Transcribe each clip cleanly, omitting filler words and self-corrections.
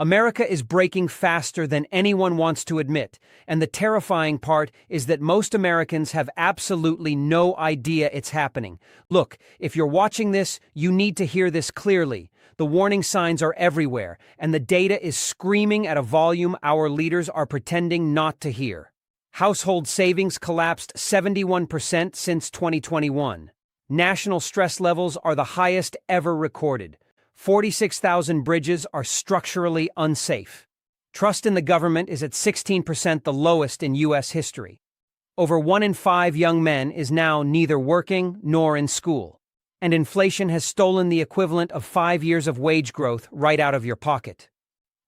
America is breaking faster than anyone wants to admit, and the terrifying part is that most Americans have absolutely no idea it's happening. Look, if you're watching this, you need to hear this clearly. The warning signs are everywhere, and the data is screaming at a volume our leaders are pretending not to hear. Household savings collapsed 71% since 2021. National stress levels are the highest ever recorded. 46,000 bridges are structurally unsafe. Trust in the government is at 16%, the lowest in U.S. history. Over 1 in 5 young men is now neither working nor in school. And inflation has stolen the equivalent of 5 years of wage growth right out of your pocket.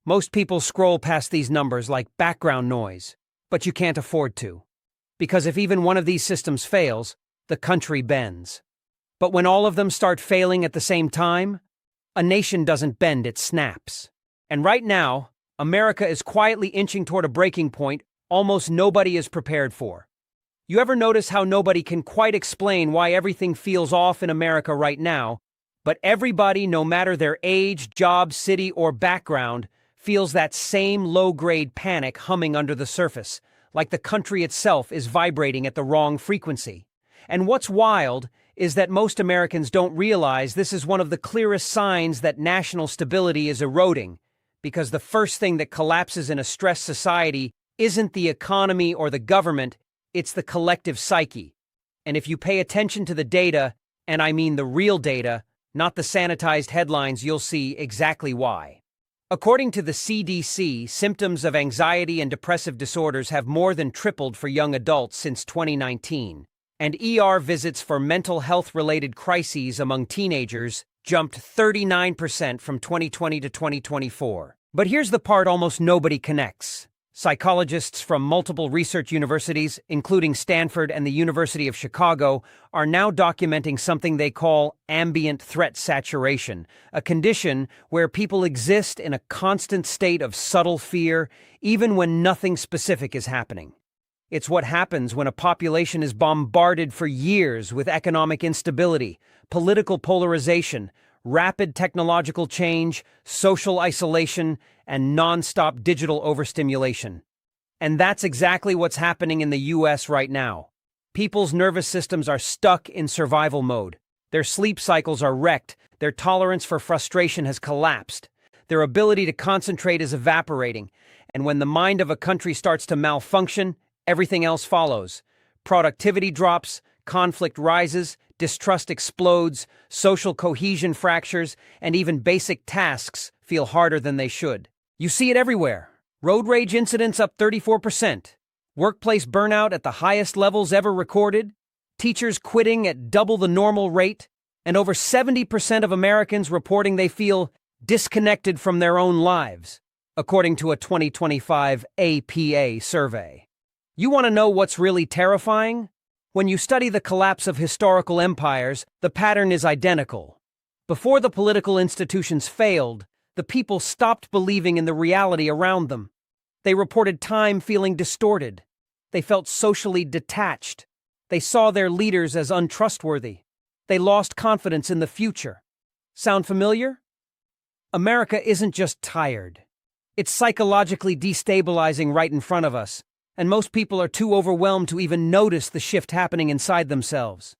Most people scroll past these numbers like background noise, but you can't afford to. Because if even one of these systems fails, the country bends. But when all of them start failing at the same time, a nation doesn't bend, it snaps. And right now, America is quietly inching toward a breaking point almost nobody is prepared for. You ever notice how nobody can quite explain why everything feels off in America right now, but everybody, no matter their age, job, city, or background, feels that same low-grade panic humming under the surface, like the country itself is vibrating at the wrong frequency. And what's wild is that most Americans don't realize this is one of the clearest signs that national stability is eroding, because the first thing that collapses in a stressed society isn't the economy or the government, it's the collective psyche. And if you pay attention to the data, and I mean the real data, not the sanitized headlines, you'll see exactly why. According to the CDC, symptoms of anxiety and depressive disorders have more than tripled for young adults since 2019. And ER visits for mental health-related crises among teenagers jumped 39% from 2020 to 2024. But here's the part almost nobody connects. Psychologists from multiple research universities, including Stanford and the University of Chicago, are now documenting something they call ambient threat saturation, a condition where people exist in a constant state of subtle fear, even when nothing specific is happening. It's what happens when a population is bombarded for years with economic instability, political polarization, rapid technological change, social isolation, and non-stop digital overstimulation. And that's exactly what's happening in the U.S. right now. People's nervous systems are stuck in survival mode. Their sleep cycles are wrecked. Their tolerance for frustration has collapsed. Their ability to concentrate is evaporating. And when the mind of a country starts to malfunction, everything else follows. Productivity drops, conflict rises, distrust explodes, social cohesion fractures, and even basic tasks feel harder than they should. You see it everywhere. Road rage incidents up 34%. Workplace burnout at the highest levels ever recorded. Teachers quitting at double the normal rate. And over 70% of Americans reporting they feel disconnected from their own lives, according to a 2025 APA survey. You want to know what's really terrifying? When you study the collapse of historical empires, the pattern is identical. Before the political institutions failed, the people stopped believing in the reality around them. They reported time feeling distorted. They felt socially detached. They saw their leaders as untrustworthy. They lost confidence in the future. Sound familiar? America isn't just tired. It's psychologically destabilizing right in front of us. And most people are too overwhelmed to even notice the shift happening inside themselves.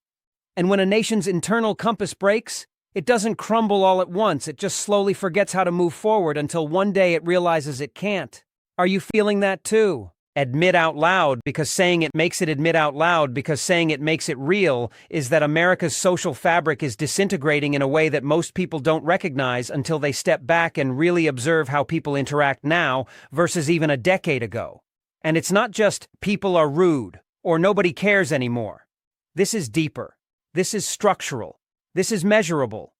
And when a nation's internal compass breaks, it doesn't crumble all at once, it just slowly forgets how to move forward until one day it realizes it can't. Are you feeling that too? Admit out loud, because saying it makes it admit out loud, because saying it makes it real, is that America's social fabric is disintegrating in a way that most people don't recognize until they step back and really observe how people interact now versus even a decade ago. And it's not just people are rude or nobody cares anymore. This is deeper. This is structural. This is measurable.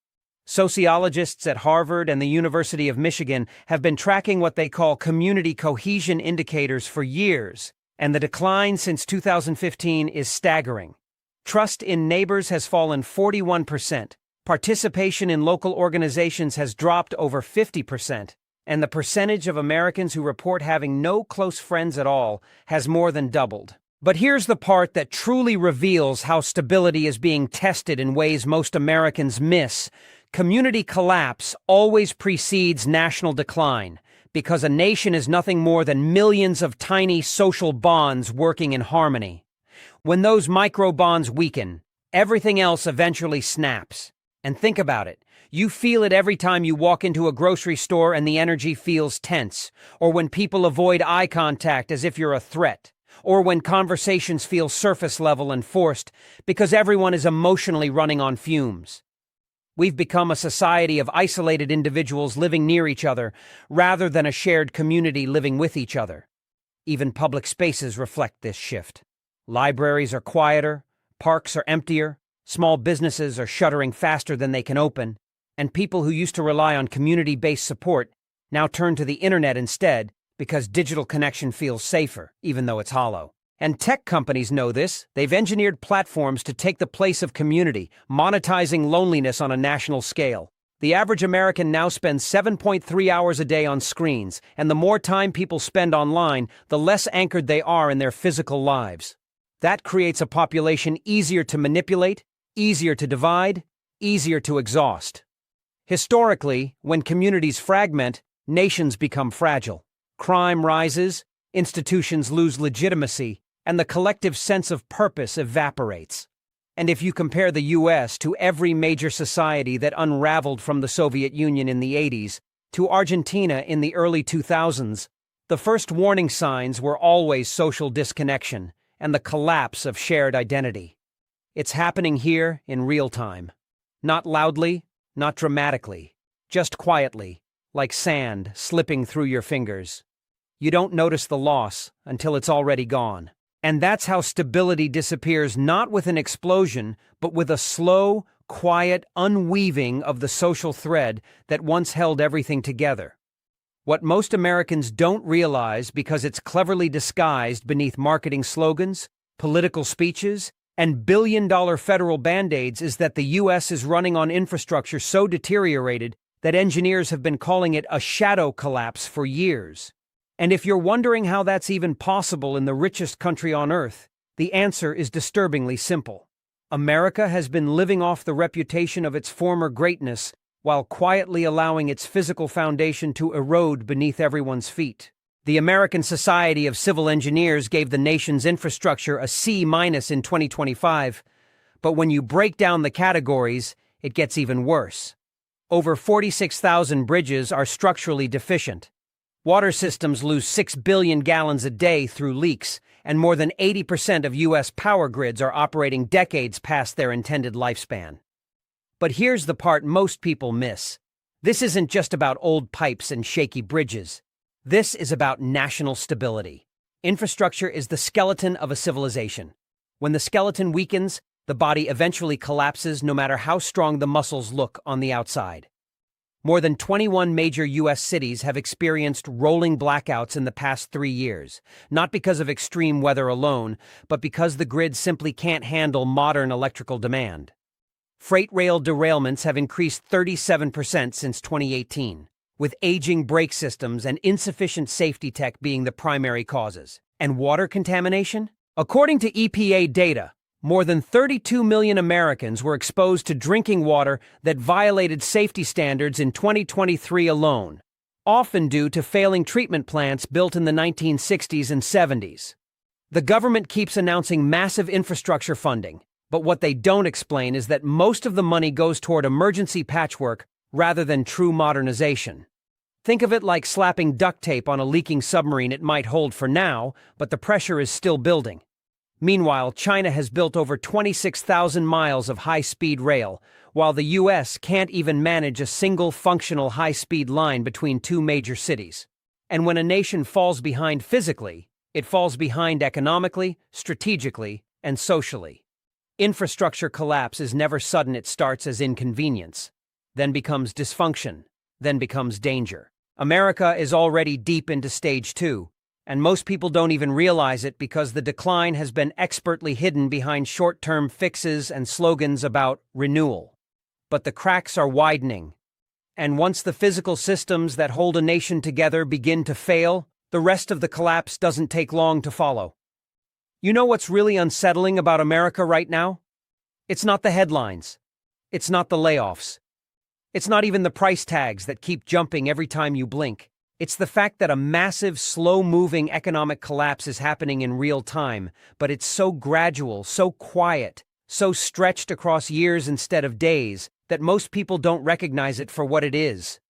Sociologists at Harvard and the University of Michigan have been tracking what they call community cohesion indicators for years, and the decline since 2015 is staggering. Trust in neighbors has fallen 41%. Participation in local organizations has dropped over 50%. And the percentage of Americans who report having no close friends at all has more than doubled. But here's the part that truly reveals how stability is being tested in ways most Americans miss. Community collapse always precedes national decline. Because a nation is nothing more than millions of tiny social bonds working in harmony. When those micro bonds weaken, everything else eventually snaps. And think about it. You feel it every time you walk into a grocery store and the energy feels tense, or when people avoid eye contact as if you're a threat, or when conversations feel surface level and forced because everyone is emotionally running on fumes. We've become a society of isolated individuals living near each other rather than a shared community living with each other. Even public spaces reflect this shift. Libraries are quieter, parks are emptier, small businesses are shuttering faster than they can open, and people who used to rely on community-based support now turn to the internet instead because digital connection feels safer, even though it's hollow. And tech companies know this. They've engineered platforms to take the place of community, monetizing loneliness on a national scale. The average American now spends 7.3 hours a day on screens, and the more time people spend online, the less anchored they are in their physical lives. That creates a population easier to manipulate, easier to divide, easier to exhaust. Historically, when communities fragment, nations become fragile. Crime rises, institutions lose legitimacy, and the collective sense of purpose evaporates. And if you compare the U.S. to every major society that unraveled from the Soviet Union in the 80s, to Argentina in the early 2000s, the first warning signs were always social disconnection and the collapse of shared identity. It's happening here in real time. Not loudly, not dramatically, just quietly, like sand slipping through your fingers. You don't notice the loss until it's already gone. And that's how stability disappears, not with an explosion, but with a slow, quiet unweaving of the social thread that once held everything together. What most Americans don't realize, because it's cleverly disguised beneath marketing slogans, political speeches, and billion-dollar federal band-aids, is that the U.S. is running on infrastructure so deteriorated that engineers have been calling it a shadow collapse for years. And if you're wondering how that's even possible in the richest country on earth, the answer is disturbingly simple. America has been living off the reputation of its former greatness while quietly allowing its physical foundation to erode beneath everyone's feet. The American Society of Civil Engineers gave the nation's infrastructure a C- in 2025, but when you break down the categories, it gets even worse. Over 46,000 bridges are structurally deficient. Water systems lose 6 billion gallons a day through leaks, and more than 80% of U.S. power grids are operating decades past their intended lifespan. But here's the part most people miss. This isn't just about old pipes and shaky bridges. This is about national stability. Infrastructure is the skeleton of a civilization. When the skeleton weakens, the body eventually collapses no matter how strong the muscles look on the outside. More than 21 major U.S. cities have experienced rolling blackouts in the past 3 years, not because of extreme weather alone, but because the grid simply can't handle modern electrical demand. Freight rail derailments have increased 37% since 2018, with aging brake systems and insufficient safety tech being the primary causes. And water contamination? According to EPA data, more than 32 million Americans were exposed to drinking water that violated safety standards in 2023 alone, often due to failing treatment plants built in the 1960s and 70s. The government keeps announcing massive infrastructure funding, but what they don't explain is that most of the money goes toward emergency patchwork rather than true modernization. Think of it like slapping duct tape on a leaking submarine. It might hold for now, but the pressure is still building. Meanwhile, China has built over 26,000 miles of high-speed rail, while the U.S. can't even manage a single functional high-speed line between two major cities. And when a nation falls behind physically, it falls behind economically, strategically, and socially. Infrastructure collapse is never sudden. It starts as inconvenience, then becomes dysfunction, then becomes danger. America is already deep into stage 2, and most people don't even realize it because the decline has been expertly hidden behind short-term fixes and slogans about renewal. But the cracks are widening, and once the physical systems that hold a nation together begin to fail, the rest of the collapse doesn't take long to follow. You know what's really unsettling about America right now? It's not the headlines. It's not the layoffs. It's not even the price tags that keep jumping every time you blink. It's the fact that a massive, slow-moving economic collapse is happening in real time, but it's so gradual, so quiet, so stretched across years instead of days, that most people don't recognize it for what it is.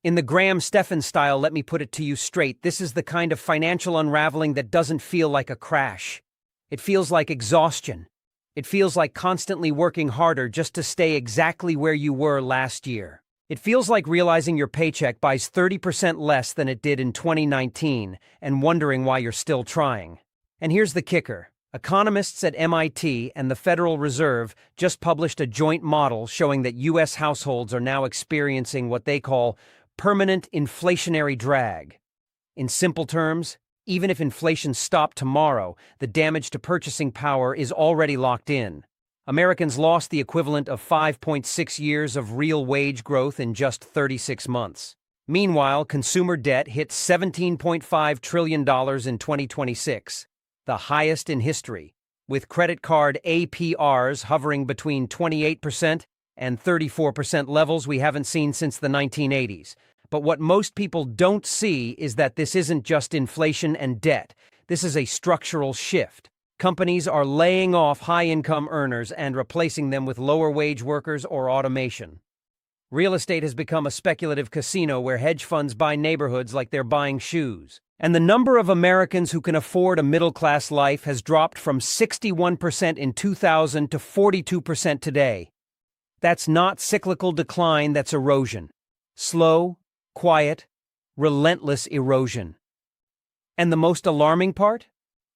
In the Graham Stephan style, let me put it to you straight, this is the kind of financial unraveling that doesn't feel like a crash. It feels like exhaustion. It feels like constantly working harder just to stay exactly where you were last year. It feels like realizing your paycheck buys 30% less than it did in 2019 and wondering why you're still trying. And here's the kicker. Economists at MIT and the Federal Reserve just published a joint model showing that U.S. households are now experiencing what they call permanent inflationary drag. In simple terms, even if inflation stopped tomorrow, the damage to purchasing power is already locked in. Americans lost the equivalent of 5.6 years of real wage growth in just 36 months. Meanwhile, consumer debt hit $17.5 trillion in 2026, the highest in history, with credit card APRs hovering between 28% and 34% levels we haven't seen since the 1980s. But what most people don't see is that this isn't just inflation and debt. This is a structural shift. Companies are laying off high-income earners and replacing them with lower-wage workers or automation. Real estate has become a speculative casino where hedge funds buy neighborhoods like they're buying shoes. And the number of Americans who can afford a middle-class life has dropped from 61% in 2000 to 42% today. That's not cyclical decline, that's erosion. Slow, quiet, relentless erosion. And the most alarming part?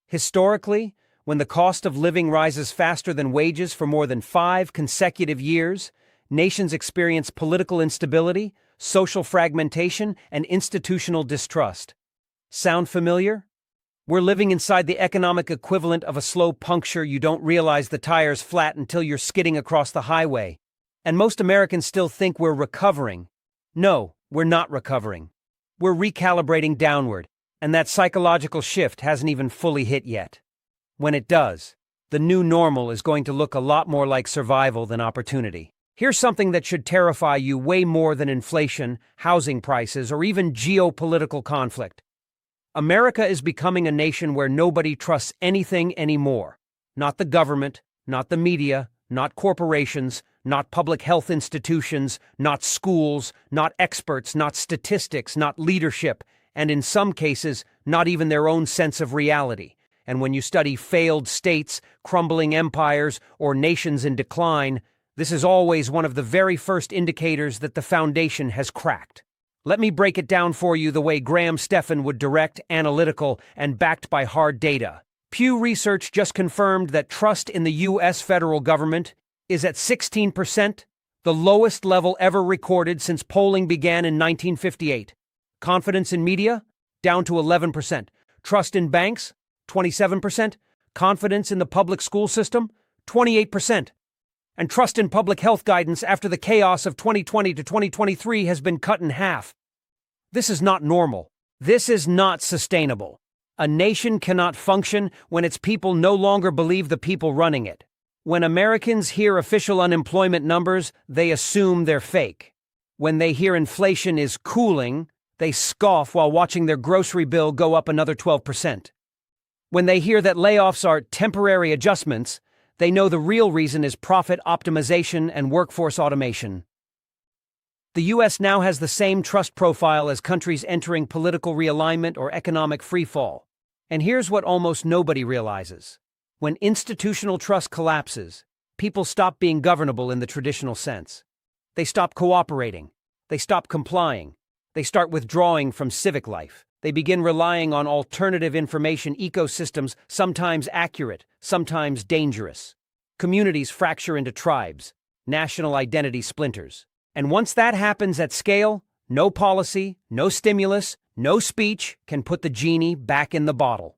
Historically, when the cost of living rises faster than wages for more than 5 consecutive years, nations experience political instability, social fragmentation, and institutional distrust. Sound familiar? We're living inside the economic equivalent of a slow puncture. You don't realize the tire's flat until you're skidding across the highway. And most Americans still think we're recovering. No, we're not recovering. We're recalibrating downward, and that psychological shift hasn't even fully hit yet. When it does, the new normal is going to look a lot more like survival than opportunity. Here's something that should terrify you way more than inflation, housing prices, or even geopolitical conflict. America is becoming a nation where nobody trusts anything anymore. Not the government, not the media, not corporations, not public health institutions, not schools, not experts, not statistics, not leadership, and in some cases, not even their own sense of reality. And when you study failed states, crumbling empires, or nations in decline, this is always one of the very first indicators that the foundation has cracked. Let me break it down for you the way Graham Stephan would: direct, analytical, and backed by hard data. Pew Research just confirmed that trust in the U.S. federal government is at 16%, the lowest level ever recorded since polling began in 1958. Confidence in media? Down to 11%. Trust in banks? 27%. Confidence in the public school system? 28%. And trust in public health guidance after the chaos of 2020 to 2023 has been cut in half. This is not normal. This is not sustainable. A nation cannot function when its people no longer believe the people running it. When Americans hear official unemployment numbers, they assume they're fake. When they hear inflation is cooling, they scoff while watching their grocery bill go up another 12%. When they hear that layoffs are temporary adjustments, they know the real reason is profit optimization and workforce automation. The U.S. now has the same trust profile as countries entering political realignment or economic freefall. And here's what almost nobody realizes. When institutional trust collapses, people stop being governable in the traditional sense. They stop cooperating. They stop complying. They start withdrawing from civic life. They begin relying on alternative information ecosystems, sometimes accurate, sometimes dangerous. Communities fracture into tribes. National identity splinters. And once that happens at scale, no policy, no stimulus, no speech can put the genie back in the bottle.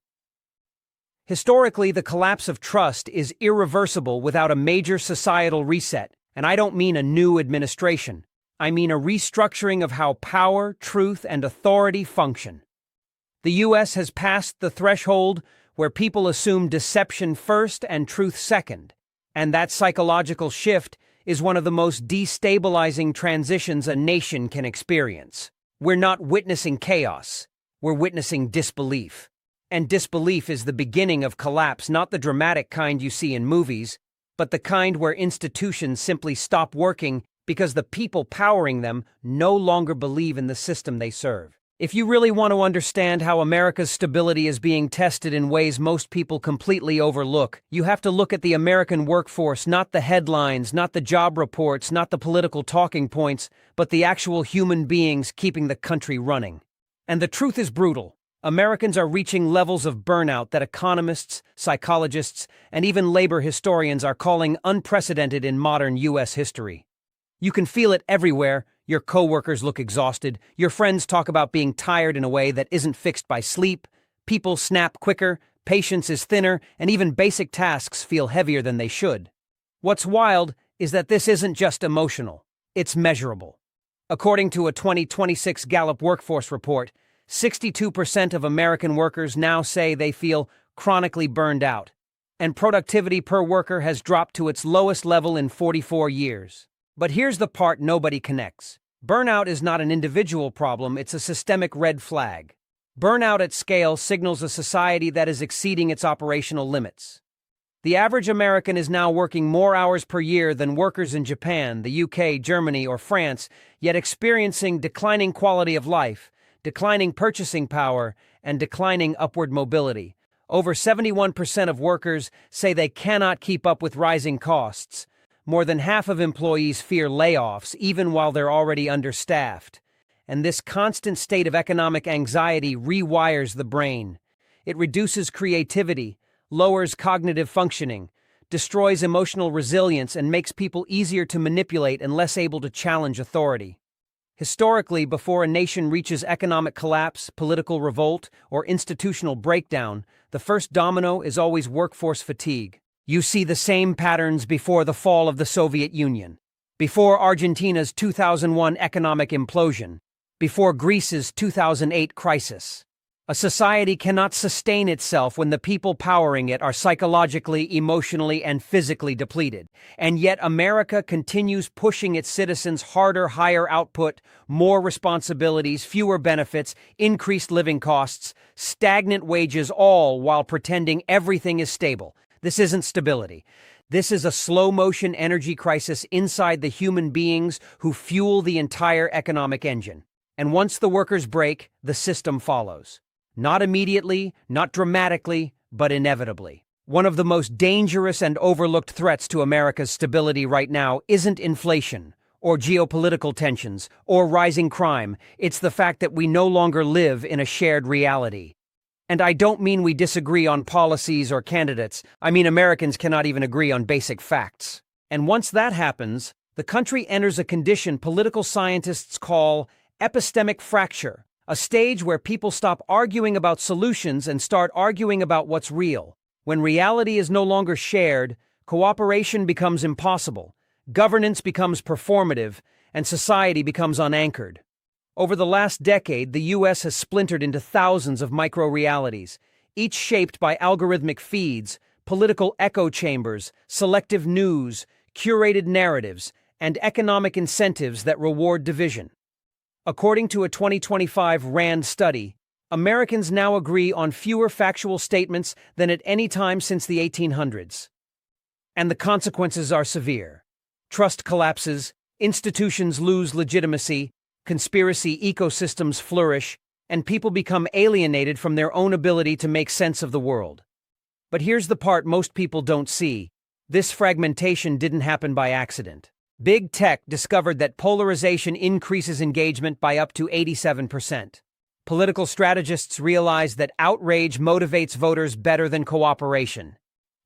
Historically, the collapse of trust is irreversible without a major societal reset, and I don't mean a new administration. I mean a restructuring of how power, truth, and authority function. The U.S. has passed the threshold where people assume deception first and truth second, and that psychological shift is one of the most destabilizing transitions a nation can experience. We're not witnessing chaos. We're witnessing disbelief. And disbelief is the beginning of collapse, not the dramatic kind you see in movies, but the kind where institutions simply stop working because the people powering them no longer believe in the system they serve. If you really want to understand how America's stability is being tested in ways most people completely overlook, you have to look at the American workforce, not the headlines, not the job reports, not the political talking points, but the actual human beings keeping the country running. And the truth is brutal. Americans are reaching levels of burnout that economists, psychologists, and even labor historians are calling unprecedented in modern U.S. history. You can feel it everywhere. Your coworkers look exhausted. Your friends talk about being tired in a way that isn't fixed by sleep. People snap quicker, patience is thinner, and even basic tasks feel heavier than they should. What's wild is that this isn't just emotional. It's measurable. According to a 2026 Gallup workforce report, 62% of American workers now say they feel chronically burned out, and productivity per worker has dropped to its lowest level in 44 years. But here's the part nobody connects. Burnout is not an individual problem, it's a systemic red flag. Burnout at scale signals a society that is exceeding its operational limits. The average American is now working more hours per year than workers in Japan, the UK, Germany, or France, yet experiencing declining quality of life, declining purchasing power, and declining upward mobility. Over 71% of workers say they cannot keep up with rising costs. More than half of employees fear layoffs, even while they're already understaffed. And this constant state of economic anxiety rewires the brain. It reduces creativity, lowers cognitive functioning, destroys emotional resilience, and makes people easier to manipulate and less able to challenge authority. Historically, before a nation reaches economic collapse, political revolt, or institutional breakdown, the first domino is always workforce fatigue. You see the same patterns before the fall of the Soviet Union, before Argentina's 2001 economic implosion, before Greece's 2008 crisis. A society cannot sustain itself when the people powering it are psychologically, emotionally, and physically depleted. And yet America continues pushing its citizens harder, higher output, more responsibilities, fewer benefits, increased living costs, stagnant wages, all while pretending everything is stable. This isn't stability. This is a slow-motion energy crisis inside the human beings who fuel the entire economic engine. And once the workers break, the system follows. Not immediately, not dramatically, but inevitably. One of the most dangerous and overlooked threats to America's stability right now isn't inflation, or geopolitical tensions, or rising crime. It's the fact that we no longer live in a shared reality. And I don't mean we disagree on policies or candidates. I mean Americans cannot even agree on basic facts. And once that happens, the country enters a condition political scientists call epistemic fracture, a stage where people stop arguing about solutions and start arguing about what's real. When reality is no longer shared, cooperation becomes impossible, governance becomes performative, and society becomes unanchored. Over the last decade, the U.S. has splintered into thousands of micro-realities, each shaped by algorithmic feeds, political echo chambers, selective news, curated narratives, and economic incentives that reward division. According to a 2025 RAND study, Americans now agree on fewer factual statements than at any time since the 1800s. And the consequences are severe. Trust collapses, institutions lose legitimacy, conspiracy ecosystems flourish, and people become alienated from their own ability to make sense of the world. But here's the part most people don't see. This fragmentation didn't happen by accident. Big Tech discovered that polarization increases engagement by up to 87%. Political strategists realized that outrage motivates voters better than cooperation.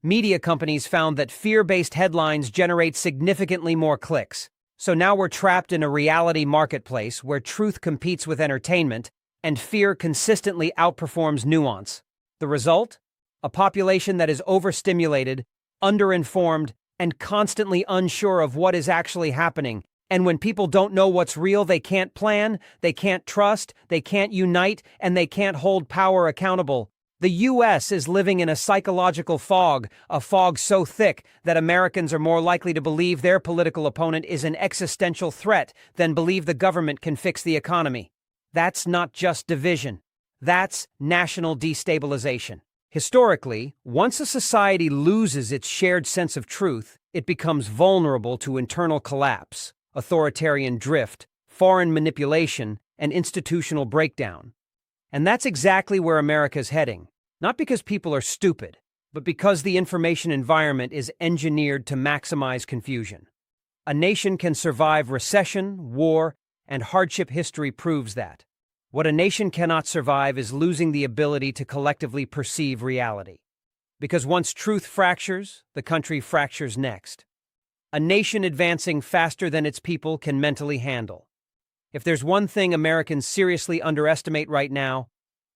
Media companies found that fear-based headlines generate significantly more clicks. So now we're trapped in a reality marketplace where truth competes with entertainment and fear consistently outperforms nuance. The result? A population that is overstimulated, underinformed, and constantly unsure of what is actually happening. And when people don't know what's real, they can't plan, they can't trust, they can't unite, and they can't hold power accountable. The U.S. is living in a psychological fog, a fog so thick that Americans are more likely to believe their political opponent is an existential threat than believe the government can fix the economy. That's not just division. That's national destabilization. Historically, once a society loses its shared sense of truth, it becomes vulnerable to internal collapse, authoritarian drift, foreign manipulation, and institutional breakdown. And that's exactly where America's heading. Not because people are stupid, but because the information environment is engineered to maximize confusion. A nation can survive recession, war, and hardship. History proves that. What a nation cannot survive is losing the ability to collectively perceive reality. Because once truth fractures, the country fractures next. A nation advancing faster than its people can mentally handle. If there's one thing Americans seriously underestimate right now,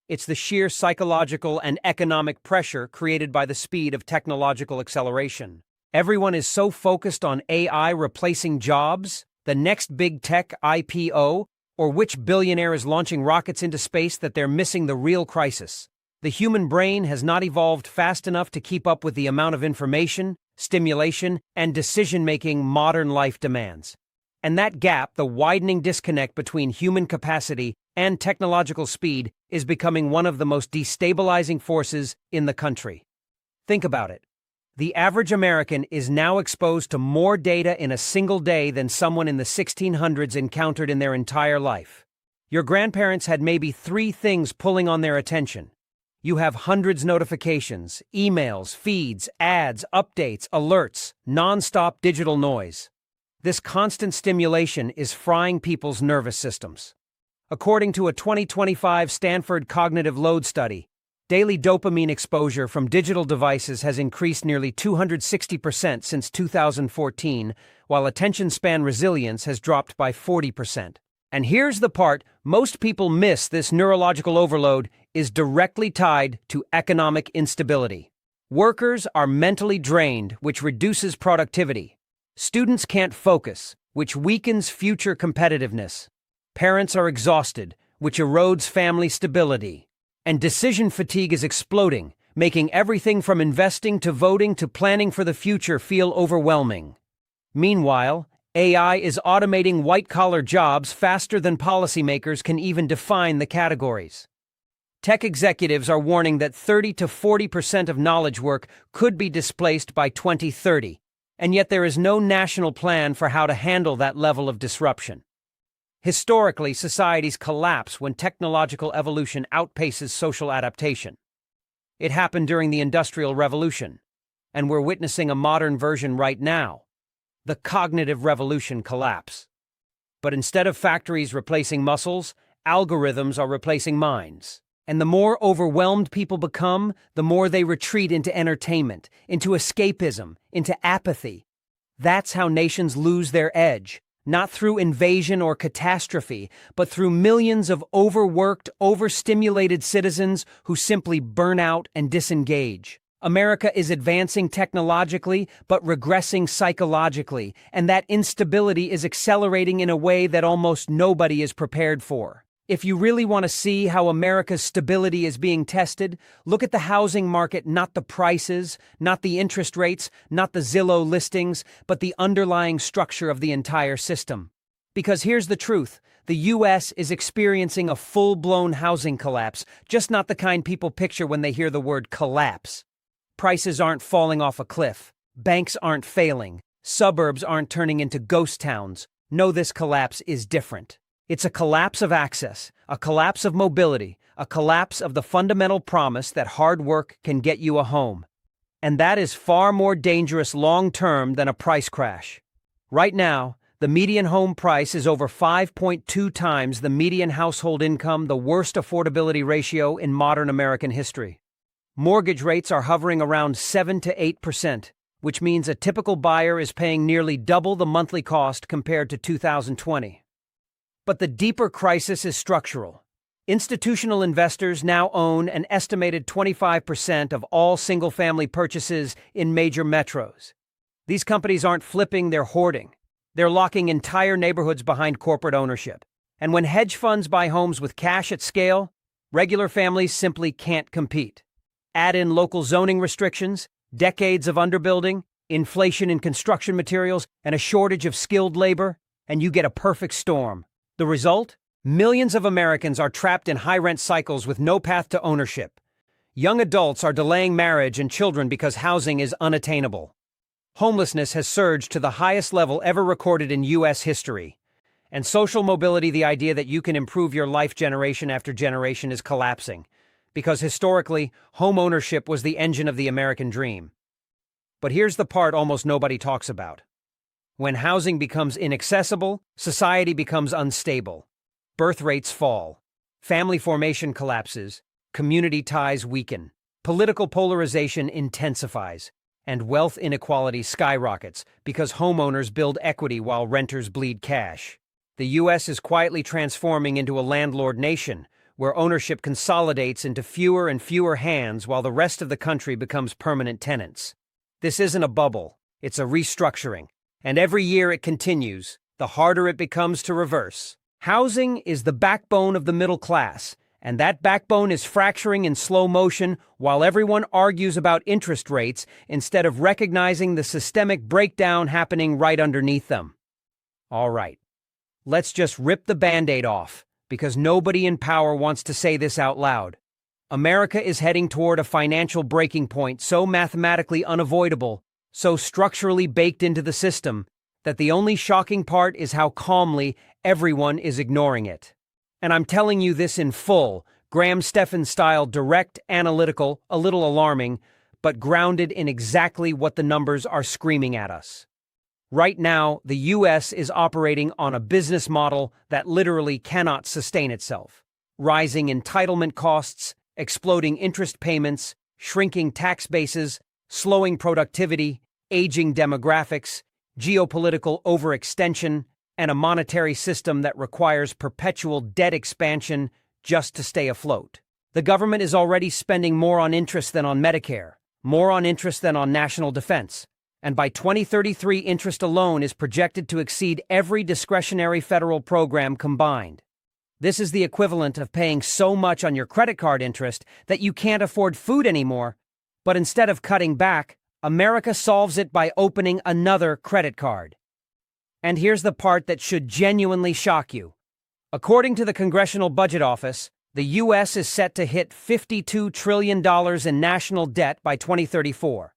it's the sheer psychological and economic pressure created by the speed of technological acceleration. Everyone is so focused on AI replacing jobs, the next big tech IPO, or which billionaire is launching rockets into space that they're missing the real crisis. The human brain has not evolved fast enough to keep up with the amount of information, stimulation, and decision-making modern life demands. And that gap, the widening disconnect between human capacity and technological speed, is becoming one of the most destabilizing forces in the country. Think about it. The average American is now exposed to more data in a single day than someone in the 1600s encountered in their entire life. Your grandparents had maybe 3 things pulling on their attention. You have hundreds of notifications, emails, feeds, ads, updates, alerts, non-stop digital noise. This constant stimulation is frying people's nervous systems. According to a 2025 Stanford Cognitive Load Study, daily dopamine exposure from digital devices has increased nearly 260% since 2014, while attention span resilience has dropped by 40%. And here's the part most people miss: this neurological overload is directly tied to economic instability. Workers are mentally drained, which reduces productivity. Students can't focus, which weakens future competitiveness. Parents are exhausted, which erodes family stability. And decision fatigue is exploding, making everything from investing to voting to planning for the future feel overwhelming. Meanwhile, AI is automating white-collar jobs faster than policymakers can even define the categories. Tech executives are warning that 30 to 40% of knowledge work could be displaced by 2030, and yet there is no national plan for how to handle that level of disruption. Historically, societies collapse when technological evolution outpaces social adaptation. It happened during the Industrial Revolution, and we're witnessing a modern version right now, the cognitive revolution collapse. But instead of factories replacing muscles, algorithms are replacing minds. And the more overwhelmed people become, the more they retreat into entertainment, into escapism, into apathy. That's how nations lose their edge. Not through invasion or catastrophe, but through millions of overworked, overstimulated citizens who simply burn out and disengage. America is advancing technologically, but regressing psychologically, and that instability is accelerating in a way that almost nobody is prepared for. If you really want to see how America's stability is being tested, look at the housing market, not the prices, not the interest rates, not the Zillow listings, but the underlying structure of the entire system. Because here's the truth, the U.S. is experiencing a full-blown housing collapse, just not the kind people picture when they hear the word collapse. Prices aren't falling off a cliff. Banks aren't failing. Suburbs aren't turning into ghost towns. No, this collapse is different. It's a collapse of access, a collapse of mobility, a collapse of the fundamental promise that hard work can get you a home. And that is far more dangerous long-term than a price crash. Right now, the median home price is over 5.2 times the median household income, the worst affordability ratio in modern American history. Mortgage rates are hovering around 7 to 8%, which means a typical buyer is paying nearly double the monthly cost compared to 2020. But the deeper crisis is structural. Institutional investors now own an estimated 25% of all single-family purchases in major metros. These companies aren't flipping, they're hoarding. They're locking entire neighborhoods behind corporate ownership. And when hedge funds buy homes with cash at scale, regular families simply can't compete. Add in local zoning restrictions, decades of underbuilding, inflation in construction materials, and a shortage of skilled labor, and you get a perfect storm. The result? Millions of Americans are trapped in high-rent cycles with no path to ownership. Young adults are delaying marriage and children because housing is unattainable. Homelessness has surged to the highest level ever recorded in U.S. history. And social mobility, the idea that you can improve your life generation after generation, is collapsing. Because historically, home ownership was the engine of the American dream. But here's the part almost nobody talks about. When housing becomes inaccessible, society becomes unstable. Birth rates fall. Family formation collapses. Community ties weaken. Political polarization intensifies. And wealth inequality skyrockets because homeowners build equity while renters bleed cash. The U.S. is quietly transforming into a landlord nation, where ownership consolidates into fewer and fewer hands while the rest of the country becomes permanent tenants. This isn't a bubble, it's a restructuring. And every year it continues, the harder it becomes to reverse. Housing is the backbone of the middle class, and that backbone is fracturing in slow motion while everyone argues about interest rates instead of recognizing the systemic breakdown happening right underneath them. All right, let's just rip the Band-Aid off, because nobody in power wants to say this out loud. America is heading toward a financial breaking point so mathematically unavoidable, so structurally baked into the system, that the only shocking part is how calmly everyone is ignoring it. And I'm telling you this in full, Graham Stephan-style, direct, analytical, a little alarming, but grounded in exactly what the numbers are screaming at us. Right now, the U.S. is operating on a business model that literally cannot sustain itself. Rising entitlement costs, exploding interest payments, shrinking tax bases, slowing productivity, aging demographics, geopolitical overextension, and a monetary system that requires perpetual debt expansion just to stay afloat. The government is already spending more on interest than on Medicare, more on interest than on national defense, and by 2033 interest alone is projected to exceed every discretionary federal program combined. This is the equivalent of paying so much on your credit card interest that you can't afford food anymore, but instead of cutting back, America solves it by opening another credit card. And here's the part that should genuinely shock you. According to the Congressional Budget Office, the U.S. is set to hit $52 trillion in national debt by 2034.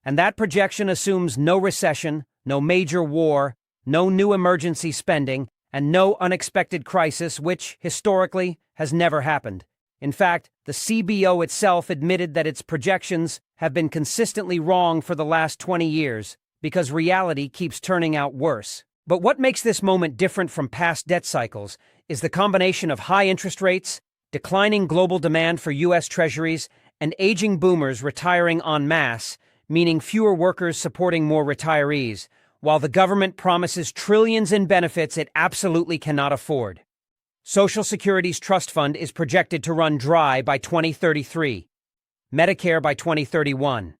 And that projection assumes no recession, no major war, no new emergency spending, and no unexpected crisis, which, historically, has never happened. In fact, the CBO itself admitted that its projections have been consistently wrong for the last 20 years, because reality keeps turning out worse. But what makes this moment different from past debt cycles is the combination of high interest rates, declining global demand for U.S. treasuries, and aging boomers retiring en masse, meaning fewer workers supporting more retirees, while the government promises trillions in benefits it absolutely cannot afford. Social Security's trust fund is projected to run dry by 2033, Medicare by 2031.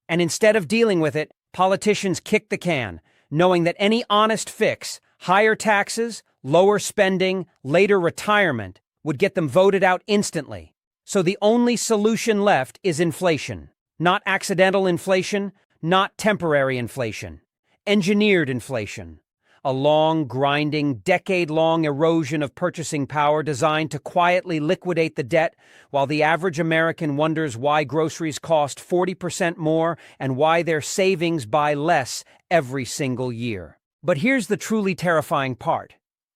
And instead of dealing with it, politicians kick the can, knowing that any honest fix, higher taxes, lower spending, later retirement, would get them voted out instantly. So the only solution left is inflation. Not accidental inflation, not temporary inflation. Engineered inflation. A long, grinding, decade-long erosion of purchasing power designed to quietly liquidate the debt while the average American wonders why groceries cost 40% more and why their savings buy less every single year. But here's the truly terrifying part.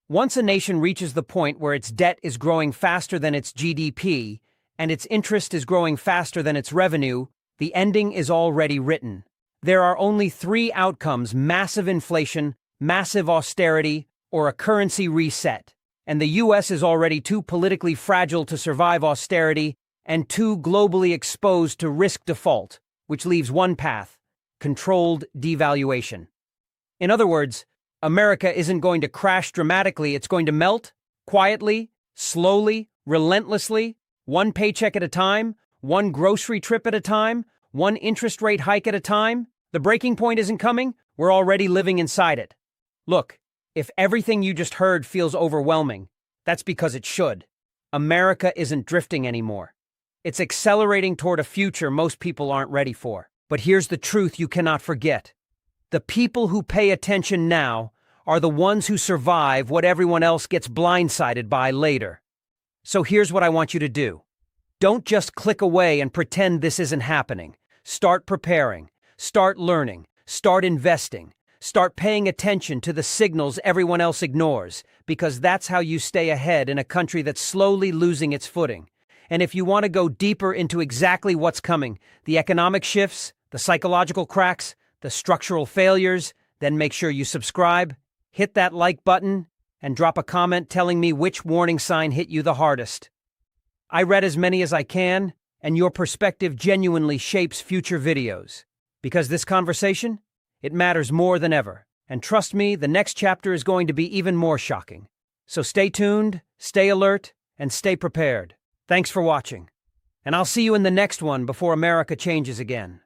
Once a nation reaches the point where its debt is growing faster than its GDP and its interest is growing faster than its revenue, the ending is already written. There are only three outcomes: massive inflation, massive austerity, or a currency reset. And the U.S. is already too politically fragile to survive austerity and too globally exposed to risk default, which leaves one path: controlled devaluation. In other words, America isn't going to crash dramatically, it's going to melt, quietly, slowly, relentlessly, one paycheck at a time, one grocery trip at a time, one interest rate hike at a time. The breaking point isn't coming, we're already living inside it. Look, if everything you just heard feels overwhelming, that's because it should. America isn't drifting anymore. It's accelerating toward a future most people aren't ready for. But here's the truth you cannot forget. The people who pay attention now are the ones who survive what everyone else gets blindsided by later. So here's what I want you to do. Don't just click away and pretend this isn't happening. Start preparing. Start learning. Start investing. Start paying attention to the signals everyone else ignores, because that's how you stay ahead in a country that's slowly losing its footing. And if you want to go deeper into exactly what's coming, the economic shifts, the psychological cracks, the structural failures, then make sure you subscribe, hit that like button, and drop a comment telling me which warning sign hit you the hardest. I read as many as I can, and your perspective genuinely shapes future videos. Because this conversation, it matters more than ever. And trust me, the next chapter is going to be even more shocking. So stay tuned, stay alert, and stay prepared. Thanks for watching. And I'll see you in the next one before America changes again.